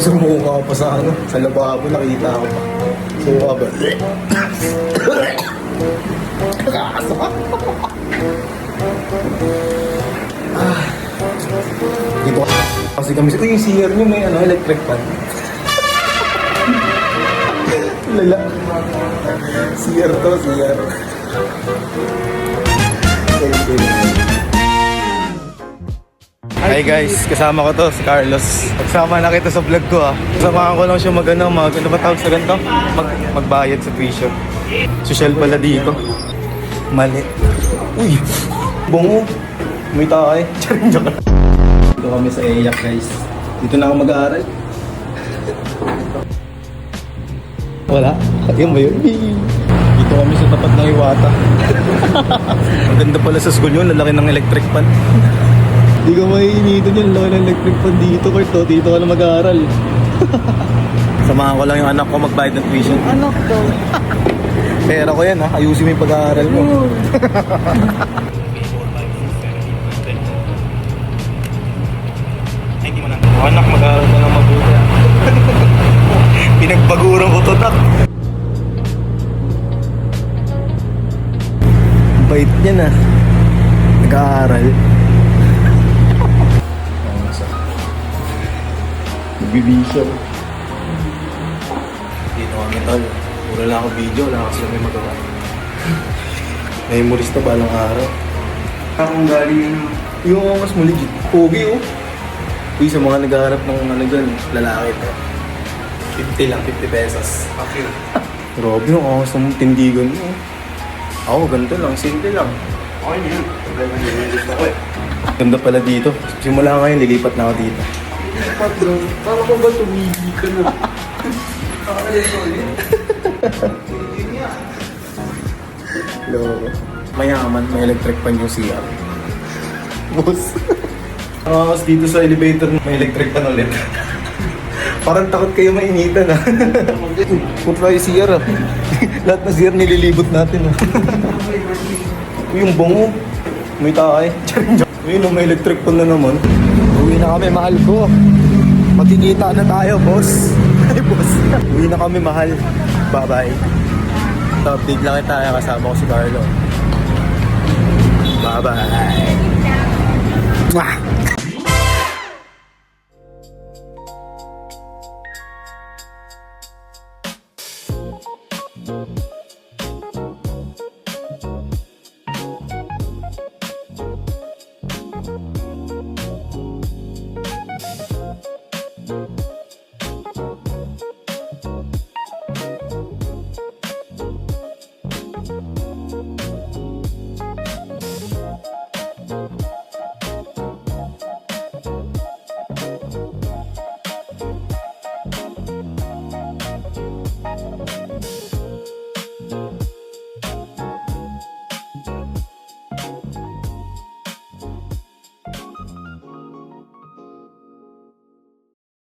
Sumuka pa sa ano, sa lababo, nakita ko pa. Sumuka ba? Nakakasaka. Dito kasi kami, ito yung CR nyo, may ano, electric fan. Lala. CR to, CR. Hi guys, kasama ko to, si Carlos. Pagsama na kita sa vlog ko Samahan ko lang siya ano ba tawag sa ganito? Magbayad sa tuition. Social pala dito. Mali. Uy, bungo. May tayo. Charing joke. Dito kami sa EYAC guys. Dito na ako mag-aaral. Wala? Yun ba yun? Dito kami sa tapat ng Iwata. Ang ganda pala sa school yun, lalaki ng electric fan. Hindi ka maiinitan yun, lalaki ng electric fan dito, Kurt. Dito ka na mag-aaral. Samahan ko lang yung anak ko magbayad ng tuition. Anak ko. Pera ko yan ayusin mo yung pag-aaral mo. Anak, mag-aaral ka ng mabuti. Pinagbaguran ko to, nak. Bait niya na. Nag-aaral. Nagbibisyo. Dito kami tol. Pura lang ako video, wala kasi may magawa. Memories to balang araw. Akong galing Yung mas mo legit. Pogi Uy, sa mga naghaharap ng ano dyan, lalaki to. 50 lang, 50 pesos. Okay. Grabe yung angas ng tindigan mo. Ako, ganito lang, simple lang. Okay na yun. Problema niya yung gusto ko Ganda pala dito. Simula ngayon, lilipat na ako dito. Dapat doon. Para ko ba tumigil ka na? Pakakalit ulit. Hello. Mayaman, may electric pan yung CR. Boss. Kasi dito sa elevator, may electric pan ulit. Parang takot kayo mainitan Punta tayo CR Lahat na CR nililibot natin Uy, yung bungo. May tayo. Uy, may electric pan na naman. Uwi na kami, mahal ko. Magkikita na tayo, boss. Ay, boss. Uwi na kami, mahal. Bye-bye. Update lang kita, kasama ko si Carlo. Bye-bye. Mwah!